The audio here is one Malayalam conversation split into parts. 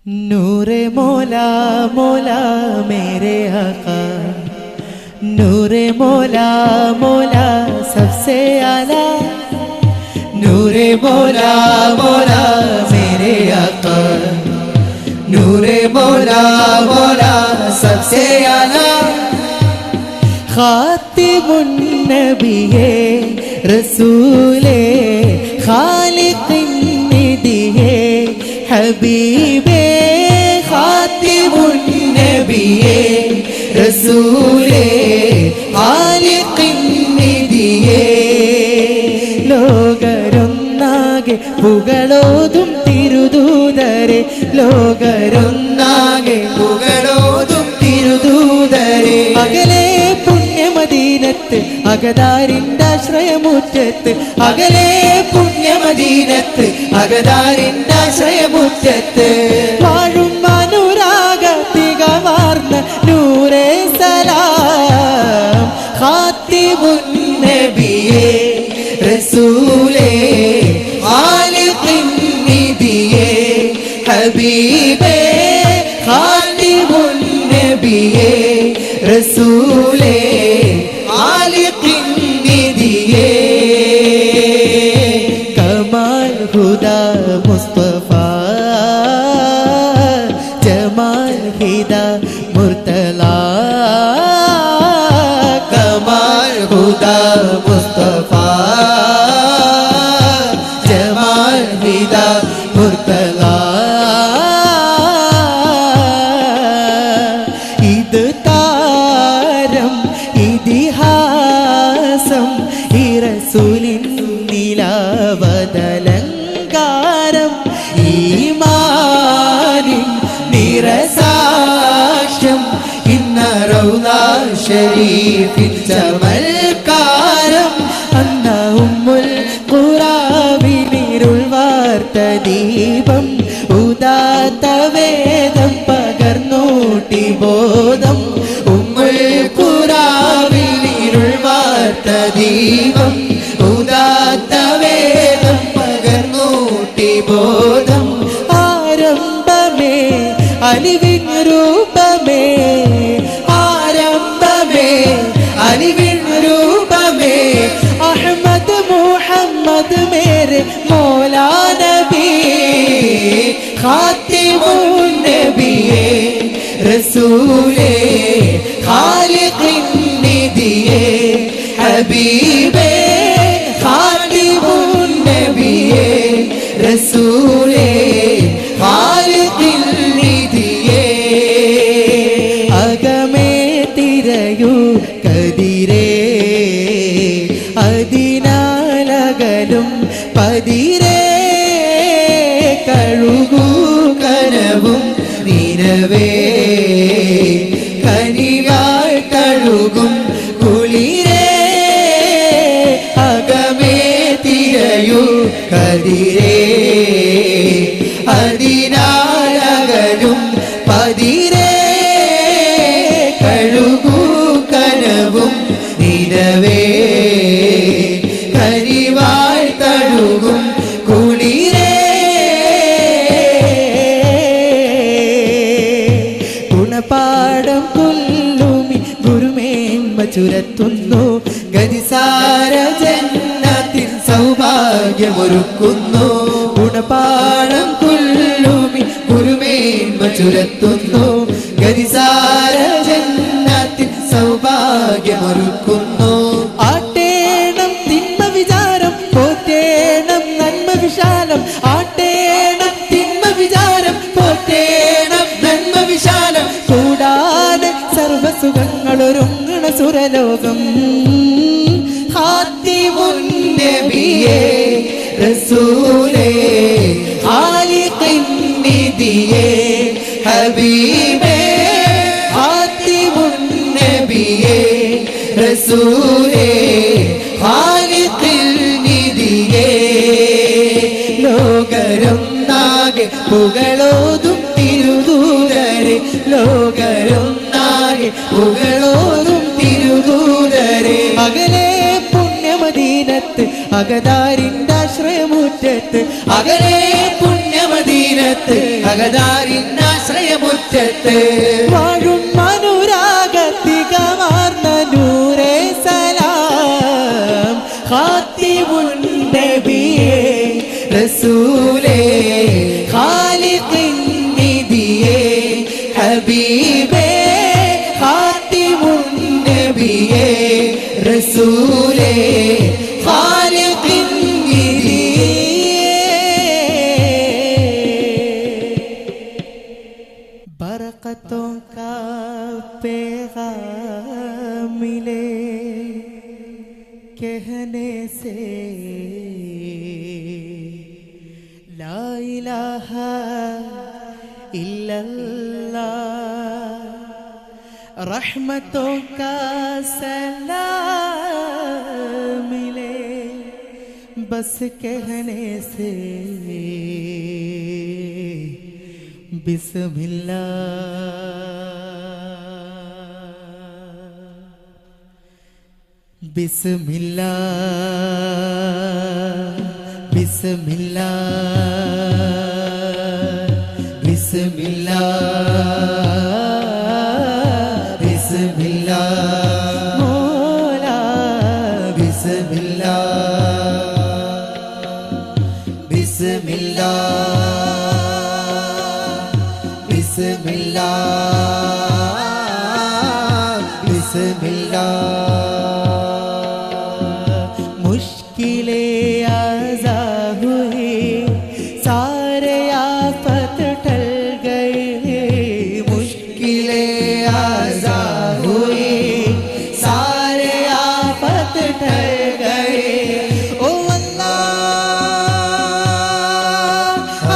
नूरे मौला मौला मेरे आका, नूरे मौला मौला सबसे आला, नूरे मौला मौला मेरे आका, नूरे मौला मौला सबसे आला, खातिमुन नबिये रसूले खालिकिन निदिये हबीबे, खातिमुन नबिये रसूले खालिकिन निदिये, ലോകരൊന്നാകെ പുകളോതും തിരുദൂതരെ, ലോകരൊന്നാകെ പുകളോതും തിരുദൂതരെ, അകലെ പുണ്യമദീനത്ത് അകതാരിന്റെ ആശ്രയമുറ്റത്ത്, അകലെ പുണ്യമദീനത്ത് അകതാരിന്റെ ആശ്രയമുറ്റത്ത് വാഴും അനുരാഗ തികവാർന്ന നൂറേ സലാം, ഖാതിമുൻ നബിയേ റസൂലേ ഖാലിഖിൻ നിദിയേ ഹബീബേ, ഖാതിമുൻ നബിയേ റസൂലേ ഖാലിഖിൻ നിദിയേ, കമാൽ ഹുദാ മുസ്തഫ ജമാൽ ഹിദാ മുർത്തലാ, കമാൽ ഹുദാ മുസ്തഫ ജമാൽ ഹിദാ മുർത്തലാ, ഇത് താരം ഇതിഹാസം ഈ റസൂലിൻ നിലാവതലങ്കാരം, ഈമാനിൻ നിറസാക്ഷ്യം ഇന്ന റൗള ശരീഫിൻ ചമൽക്കാരം, അന്ന ഉമ്മുൽ ഖുറാവിനിരുൾ വാർത്ത ദീപം ഉദാത്ത വേദം പകർന്നൂട്ടി ബോധം, ഉമ്മുൽ ഖുറാവിനിരുൾ വാർത്ത ദീപം ഉദാത്ത വേദം പകർന്നൂട്ടി ബോധം, ആരംഭമേ അലിവിൻ രൂപമേ, ആരംഭമേ അലിവിൻ രൂപമേ, അഹ്മദ് മുഹമ്മദ് മേരെ മൗലാ നബി, ഖാതിമുൻ നബിയേ റസൂലേ ഖാലിഖിൻ നിദിയേ ഹബീബേ, ഖാതിമുൻ നബിയേ റസൂലേ ഖാലിഖിൻ നിദിയേ, അകമേ തിരയൂ കതിരേ അതിനാലകലും പതിരേ, കഴുകൂ കനവും നിരവേ കനിവാൾ കഴുകും കുളിരേ, അകമേ തിരയൂ കതിരേ അതിനാലകലും പതിരേ, കഴുകൂ കനവും നിരവേ കരിവാൾ തഴുകും കുളിരേ, ഗുണപാഠം കൊല്ലുമി ഗുരുമേന്മ ചുരത്തുന്നു, ഗതിസാര ജന്നത്തിൽ സൗഭാഗ്യമൊരുക്കുന്നു, ഗുണപാഠം കൊല്ലുമി ഗുരുമേന്മ ചുരത്തുന്നു, ഗതിസാര ജന്നത്തിൽ സൗഭാഗ്യമൊരുക്കുന്നു, ആട്ടേണം തിന്മ വിചാരം പോറ്റേണം നന്മ വിശാലം, ആട്ടേണം തിന്മ വിചാരം പോറ്റേണം നന്മ വിശാലം, കൂടാതെ സർവസുഖങ്ങളൊരുങ്ങണ സുരലോകം, ഖാതിമുൻ നബിയേ റസൂലേ ഖാലിഖിൻ നിദിയേ ഹബീബേ, ഖാതിമുൻ നബിയേ റസൂലേ ഖാലിഖിൻ നിദിയേ, ലോകരൊന്നാകെ പുകളോതും തിരുദൂതരെ, ലോകരൊന്നാകെ പുകളോതും തിരുദൂതരെ, അകലെ പുണ്യമദീനത്ത് അകതാരിന്റെ ആശ്രയമുറ്റത്ത്, അകലെ പുണ്യമദീനത്ത് റഹ്മത്ത് അകതാരിന്നാശ്രയമുറ്റത്ത് വാഴും അനുരാഗത്തികമാർന്ന നൂറേ സലാം ഖാതിമുൻ നബിയേ റസൂലേ ഖാലിഖിൻ നിധിയേ ഹബീബേ ഖാതിമുൻ നബിയേ റസൂലേ ഖാലിഖിൻ നിധിയേ बरकतों का पैगाम मिले कहने से ला इलाहा इल्लल्लाह रहमतों का सलाम मिले बस कहने से बिस्मिल्लाह बिस्मिल्लाह बिस्मिल्लाह बिस्मिल्लाह बिस्मिल्लाह मौला बिस्मिल्लाह बिस्मिल्लाह बिस्मिल्लाह बिस्मिल्लाह मुश्किलें आज़ा हुई सारे आफत टल गए मुश्किलें आज़ा हुई सारे आफत टल गए ओ अल्लाह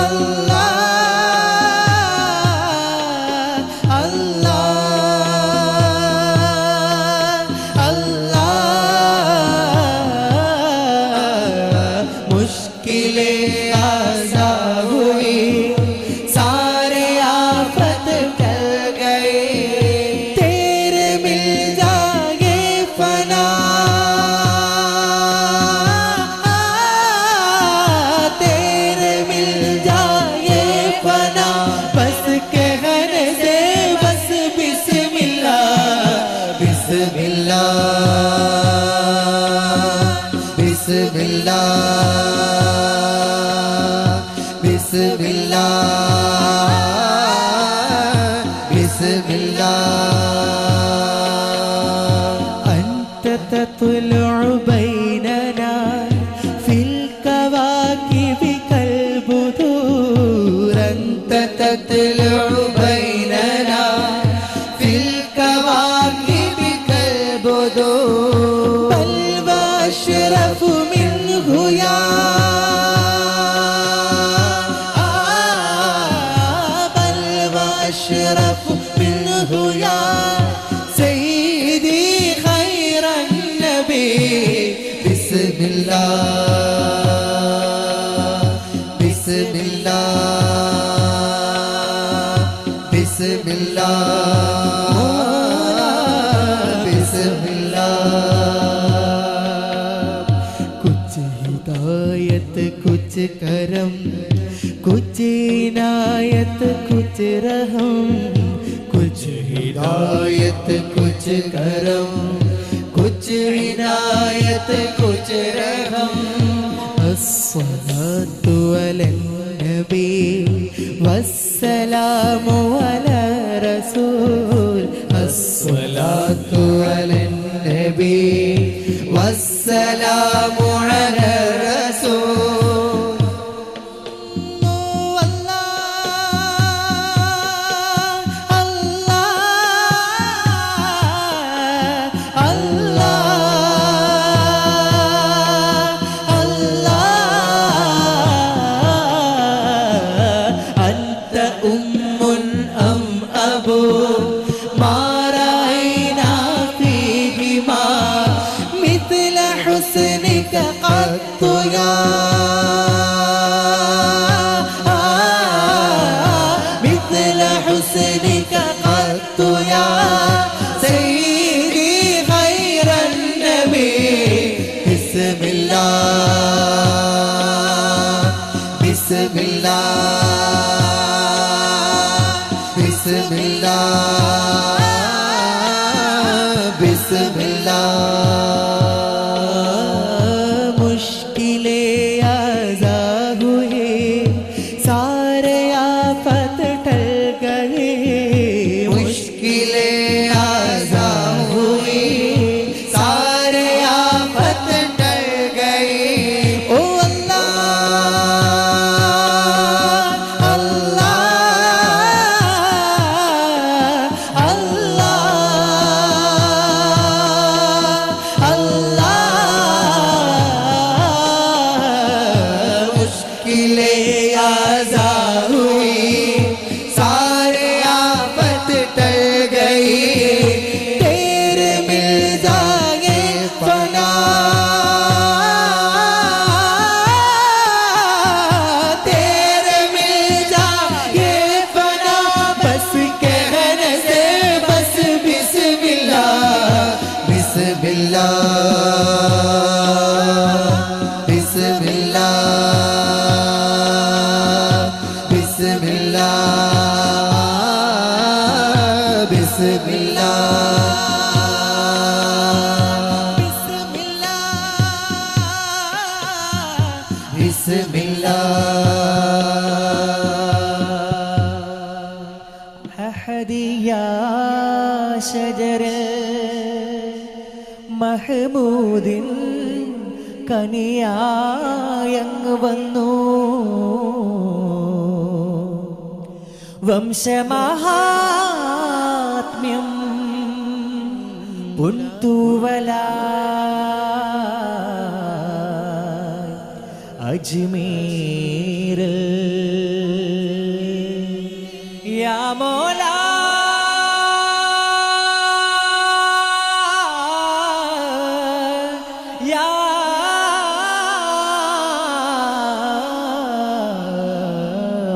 अल्लाह अल्लाह अल्लाह मुश्किलें आज़ा हुई सारे आफत टल गए तेरे मिल जाए फना तेरे मिल जाए फना बस कहने से बस बिस्मिल्लाह बिस्मिल्लाह बिस्मिल्लाह बिस्मिल्लाह बिस्मिल्लाह أنت تطلع بيننا في الكواكب كالبدور أنت تطلع بيننا في الكواكب كالبدور بل وأشرف منه يا بل وأشرف منه يا سيدي خير النبي बिस्मिल्लाह बिस्मिल्लाह बिस्मिल्लाह बिस्मिल्लाह कुछ हिदायत कुछ करम कुछ इनायत कुछ रहम कुछ हिदायत कुछ करम कुछ इनायत कुछ रहम अस्सलातु अलन नबी वस्सलामु अला रसूल अस्सलातु अलन नबी वस्सलामु अला रसूल أنت أم أم أبو ما رأينا मुश्किलें आज़ा हुए, सारे आफत टल गए। मुश्किलें आज़ा हुई, सारे आफत टल गए। ओ अल्लाह अल्लाह अल्लाह अल्लाह। मुश्किलें आज़ा हुई, सारे आफत टल गई। तेरे मिल जाए फना, तेरे मिल जाए फना, बस कहने से बस बिस्मिल्लाह बिस्मिल्लाह बिस्मिल्लाह बिस्मिल्लाह बिस्मिल्लाह बिस्मिल्लाह। अहदिया शजर महमूദിൻ കനിയായങ്ങ് വന്നു, വംശമഹാത്മ്യം പുൻതൂവലായി അജ്മീരിൽ യാ മൗലാ യാ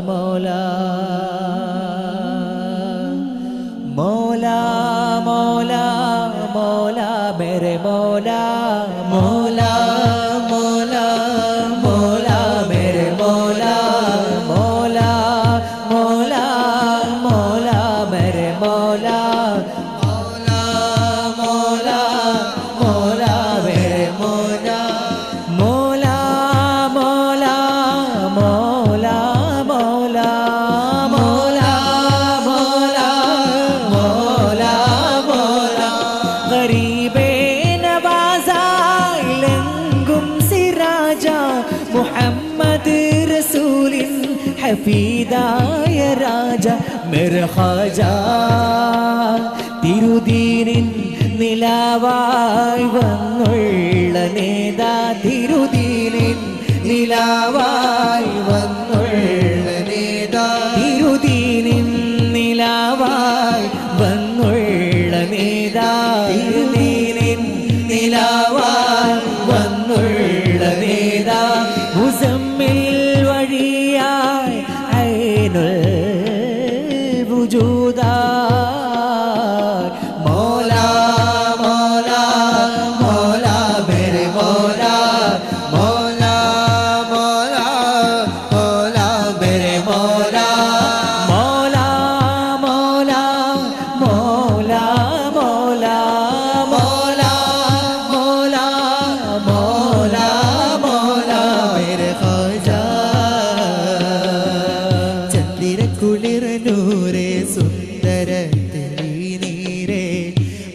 മൗലാ മൗലാ മൗലാ മൗലാ മേരെ മൗലാ മൗലാ മൗലാ മൗലാ മേരെ മൗലാ മൗലാ മൗലാ മൗലാ മേരെ മൗലാ മൗലാ മൗലാ മൗലാ മേരെ മൗലാ മൗലാ മൗലാ മൗലാ മൗലാ മൗലാ മൗലാ മൗലാ മൗലാ ഗരീബേ നവാസായിലെങ്കും സിരാജ മുഹമ്മദ് റസൂലിൻ ഹഫീദായ രാജ മേര ഖാജ തിരുദീനിൻ നിലാവായി വന്നുള്ള നേതാ തിരുദീനിൻ നിലാവായി വന്നുള്ള നേതാ തിരുദീനിൻ നിലാവായി വന്നുള്ള നേതാ തിരുദീനിൻ നിലാവായി വന്നുള്ള നേതാ മുസമ്മിൽ വഴിയായി ഐനുൽ വുജൂദായി മൗലാ മൗലാ മൗലാ മേരെ മൗലാ മൗലാ മൗലാ മൗലാ മേരെ മൗലാ മൗലാ മൗലാ മൗലാ മൗലാ മൗലാ മൗലാ മൗലാ മൗലാ മേരെ ഖാജ ചന്ദ്രകുളിർ നൂറേ സുന്ദര നീരേ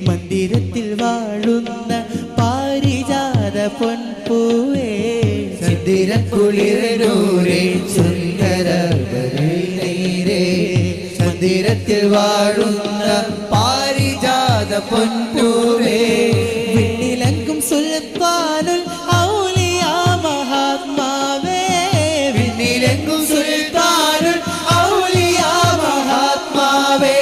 മന്ദിരത്തിൽ വാഴുന്ന പാരിജാത പൊൻപൂവേ ചന്ദ്രകുളിരൂരേ സുന്ദര നീരേ മന്ദിരത്തിൽ വാഴുന്ന പാരിജാത പൊൻപൂവേ വിണ്ണിലങ്കും സുൽത്താനുൽ ഔലിയാ മഹാത്മാവേ വിണ്ണിലെങ്കും സുൽത്താനുൽ ഔലിയാ മഹാത്മാവേ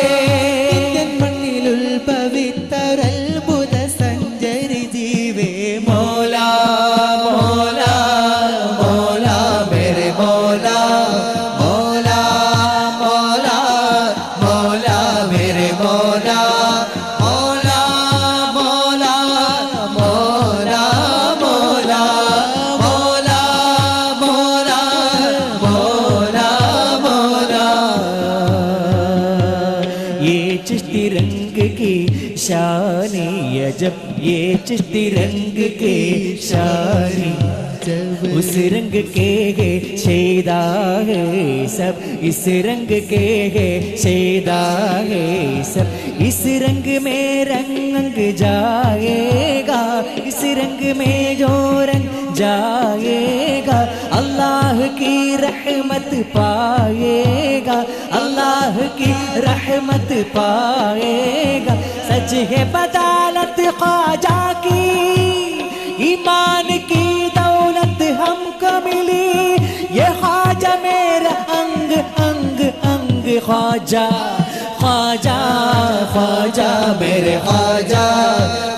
ഇന്ത്യൻ മണ്ണിലുൽ പവിത്രത്ഭുത സഞ്ചരി ജീവേ മൗലാ മൗലാ മൗലാ മേരെ മൗലാ മൗലാ മൗലാ മൗലാ മേരെ മൗലാ മൗലാ മൗലാ चिश्ती रंग की शानी अजब ये चिश्ती रंग की शानी उस रंग के है शेदा है सब इस रंग के है शेदा है सब इस रंग में रंग जाएगा इस रंग में जो रंग जाएगा अल्लाह की रहमत पाएगा अल्लाह की रहमत पाएगा सच है बदालत ख्वाजा की ईमान की दौलत हमको मिली ये ख्वाजा मेरा अंग अंग अंग ख्वाजा ख्वाजा ख्वाजा मेरे ख्वाजा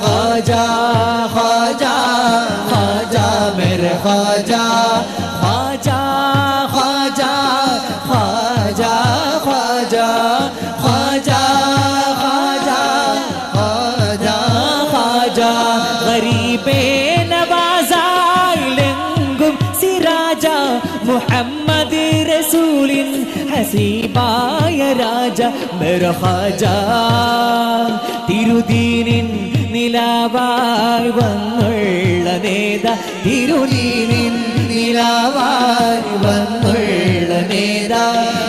ख्वाजा ख्वाजा ख्वाजा मेरे ख्वाजा ख्वाजा ख्वाजा ख्वाजा ख्वाजा ख्वाजा ख्वाजा ख्वाजा ख्वाजा गरीबे नवाजा लेंगुम सिराजा मुहम्मद रसूलिन हसीबाय राजा मेरा ख्वाजा തിരുദീനിൻ നിലാവായി വന്നുള്ള നേത തിരുദീനിൻ നിലാവായി വന്നുള്ള നേത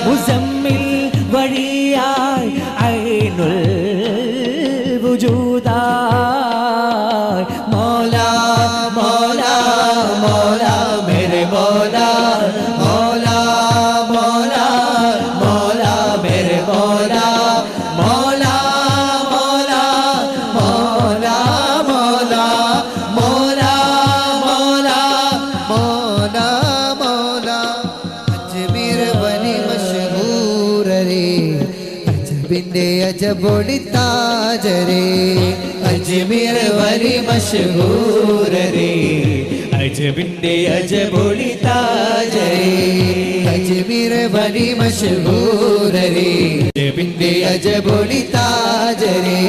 മുസമ്മിൽ വഴിയായി ഐനുൽ വജൂദായി മൗലാ മൗലാ മൗലാ മേരെ മൗലാ മൗലാ മൗലാ മൗലാ മേരെ മൗലാ മൗലാ अजबोड़ी ताजरे अजमेर वली मशहूर रे अजबिंदे अजबोड़ी ताजरे अजमेर वली मशहूर रे अजबिंदे अजबोड़ी ताजरे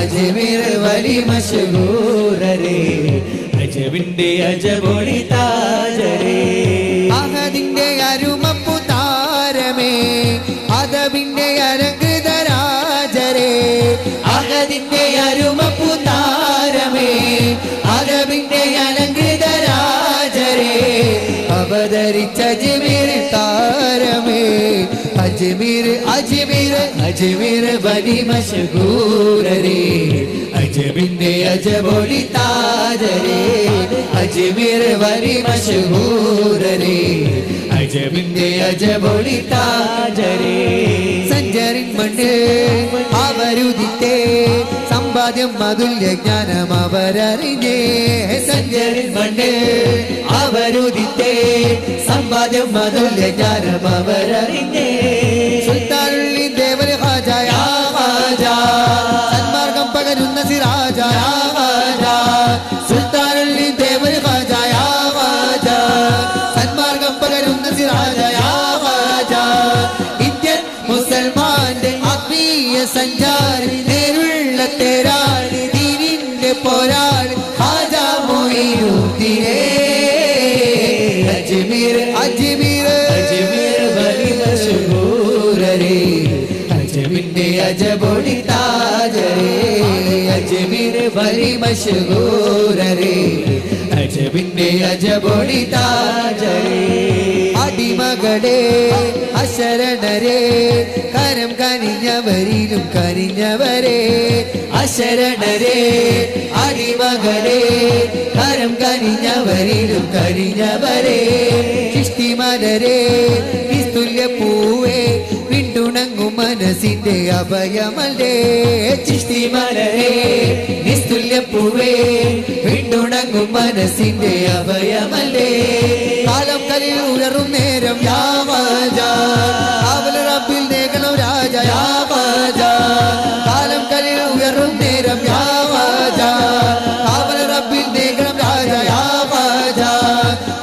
अजमेर वली मशहूर रे अजबिंदे अजबोड़ी ताजरे आहदिंदे अरुमप्पु तारमे अदबिंदे अरंग അകതിന്റെ അരുമപ്പുതാരമേ അകവിന്റെ അലങ്കൃതരാജരേ അവതരിച്ച അജ്മീർ താരമേ അജ്മീർ അജ്മീർ അജ്മീർ വലി മശഹൂരരേ അജ്മിന്റെ അജബൊളി താജരേ അജ്മീർ വലി മശഹൂരരേ അജ്മിന്റെ അജബൊളി താജരേ സഞ്ചരിൻ മണ്ണ് അവരുദിത്തേ സമ്പാദ്യം അതുല്യ ജ്ഞാനം അവരറിഞ്ഞേ സഞ്ചരിൻ മണ്ണ് അവരുദിത്തേ സമ്പാദ്യം അതുല്യ ജ്ഞാനം അവരറിഞ്ഞേ സുൽത്താനുള്ളി ദേവൽ ഖാജാ യാ ഖാജാ സന്മാർഗം പകരുന്ന സിറാജ യാ ഖാജാ സുൽത്താനുള്ളി ദേവൽ ഖാജാ യാ ഖാജാ സന്മാർഗം പകരുന്ന സിറാജ യാ ഖാജാ ഇന്ത്യൻ മുസൽമാന്റെ ആത്മീയ സഞ്ചാരി നേരുള്ള തേരാളി ദീനിന്റെ പോരാളി ഖാജാ മൊയ്നുദ്ദീനേ അജ്മീർ അജ്മീർ അജ്മീർ വലി മശഹൂരരേ അജ്മിന്റെ അജബൊളി താജരേ അജ്മീർ വലി മശഹൂരരേ അജ്മിന്റെ അജബൊളി താജരേ അടിമകളെ അശരണരേ കരം കനിഞ്ഞവരിലും കനിഞ്ഞവരേ അശരണരേ അടിമകളെ കരം കനിഞ്ഞവരിലും കനിഞ്ഞവരേ ചിഷ്ടിമലരേ നിസ്തുല്യ പൂവേ വിണ്ടുണങ്ങും മനസ്സിന്റെ അഭയമല്ലേ ചിഷ്ടിമലരേ നിസ്തുല്യ പൂവേ വിണ്ടുണങ്ങും മനസ്സിന്റെ അഭയമല്ലേ കാലം കലിൽ ഉണരും നേരം യാ ഖാജാ കാവൽ റബ്ബിൽ നേകണം രാജ യാ ഖാജാ കാലം കലിൽ ഉയരും നേരം യാ ഖാജാ കാവൽ റബ്ബിൽ നേകണം രാജ യാ ഖാജാ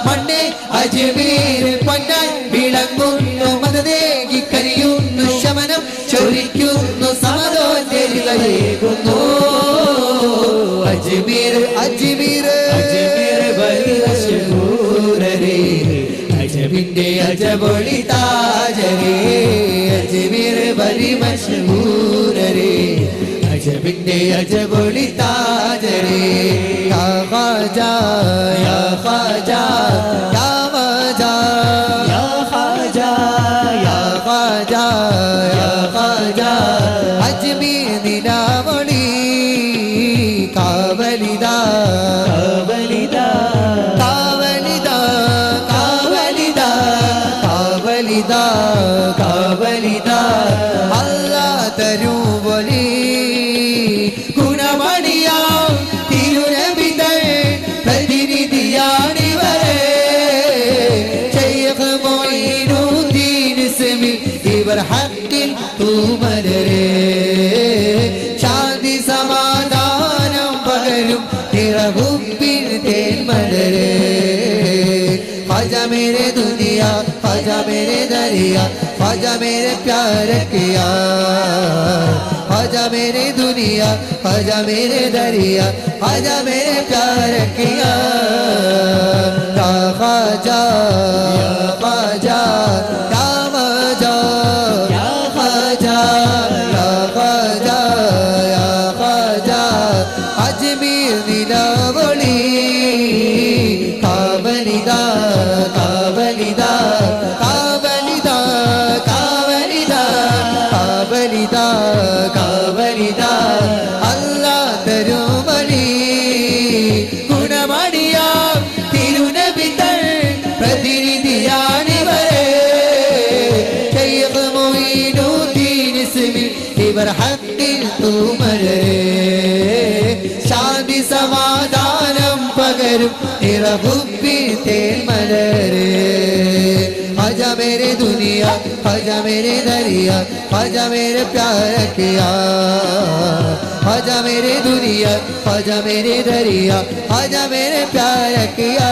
മണ്ണേ അജ്മീർ പൊന്നായി വിളങ്ങുന്നു മതദേകി കരിയുന്നു ശമനം ചൊരിക്കുന്നു സമതോന്നേരികളേകുന്നു അജ്മീർ അജ്മീർ അജ്മീർ വലി മശഹൂരരേ അജ്മിന്റെ അജബൊളി താജരേ അജ്മീർ വലി മശഹൂരരേ അജബിന്റെ അജബൊളി താജരേ യാ ഖാജാ യാ ഖാജാ യാ മജാ യാ ഖാജാ യാ ഖാജാ യാ ഖാജാ അജ്മീർ നിലാവളി കാവലിദാ കാവലിദാ കാവലിദാ കാവലിദാ കാവലിദാ കാവലിദാ അല്ലാഹ് തരൂവലി ഗുണമണിയാ തിരുനബിതൻ പ്രതിനിധിയാണിവരെ ശൈഖ് മൊയ്നുദ്ദീൻ ഇസ്മിൽ ഇവർ ഹക്കിൽ തൂമലരെ ശാന്തി സമാധാനം പകരും നിറഹുബ്ബിൻ തേന്മലരെ ख्वाजा मेरे दुनिया ख्वाजा मेरे दरिया ख्वाजा मेरे प्यार किया ख्वाजा मेरे दुनिया ख्वाजा मेरे दरिया ख्वाजा मेरे प्यार किया या ख्वाजा या ख्वाजा या मजा या ख्वाजा या ख्वाजा या ख्वाजा अजमेर निलावली കാവലിദാ കാവലിദാ കാവലിദാ കാവലിദാ കാവലിദാ കാവലിദാ അല്ലാഹ് തരുമലി ഗുണമണിയാ തിരുനബിതൻ പ്രതിനിധിയാണിവരെ ശൈഖ് മൊയ്നുദ്ദീൻ ഇസ്മിൽ ഇവർ ഹക്കിൽ തൂമലരെ ശാന്തി സമാധാനം പകരും നിറഹുബ്ബിൻ തേന്മലരെ ख्वाजा मेरे दुनिया ख्वाजा मेरे दरिया ख्वाजा मेरे प्यार किया ख्वाजा मेरे दुनिया ख्वाजा मेरे दरिया ख्वाजा मेरे प्यार किया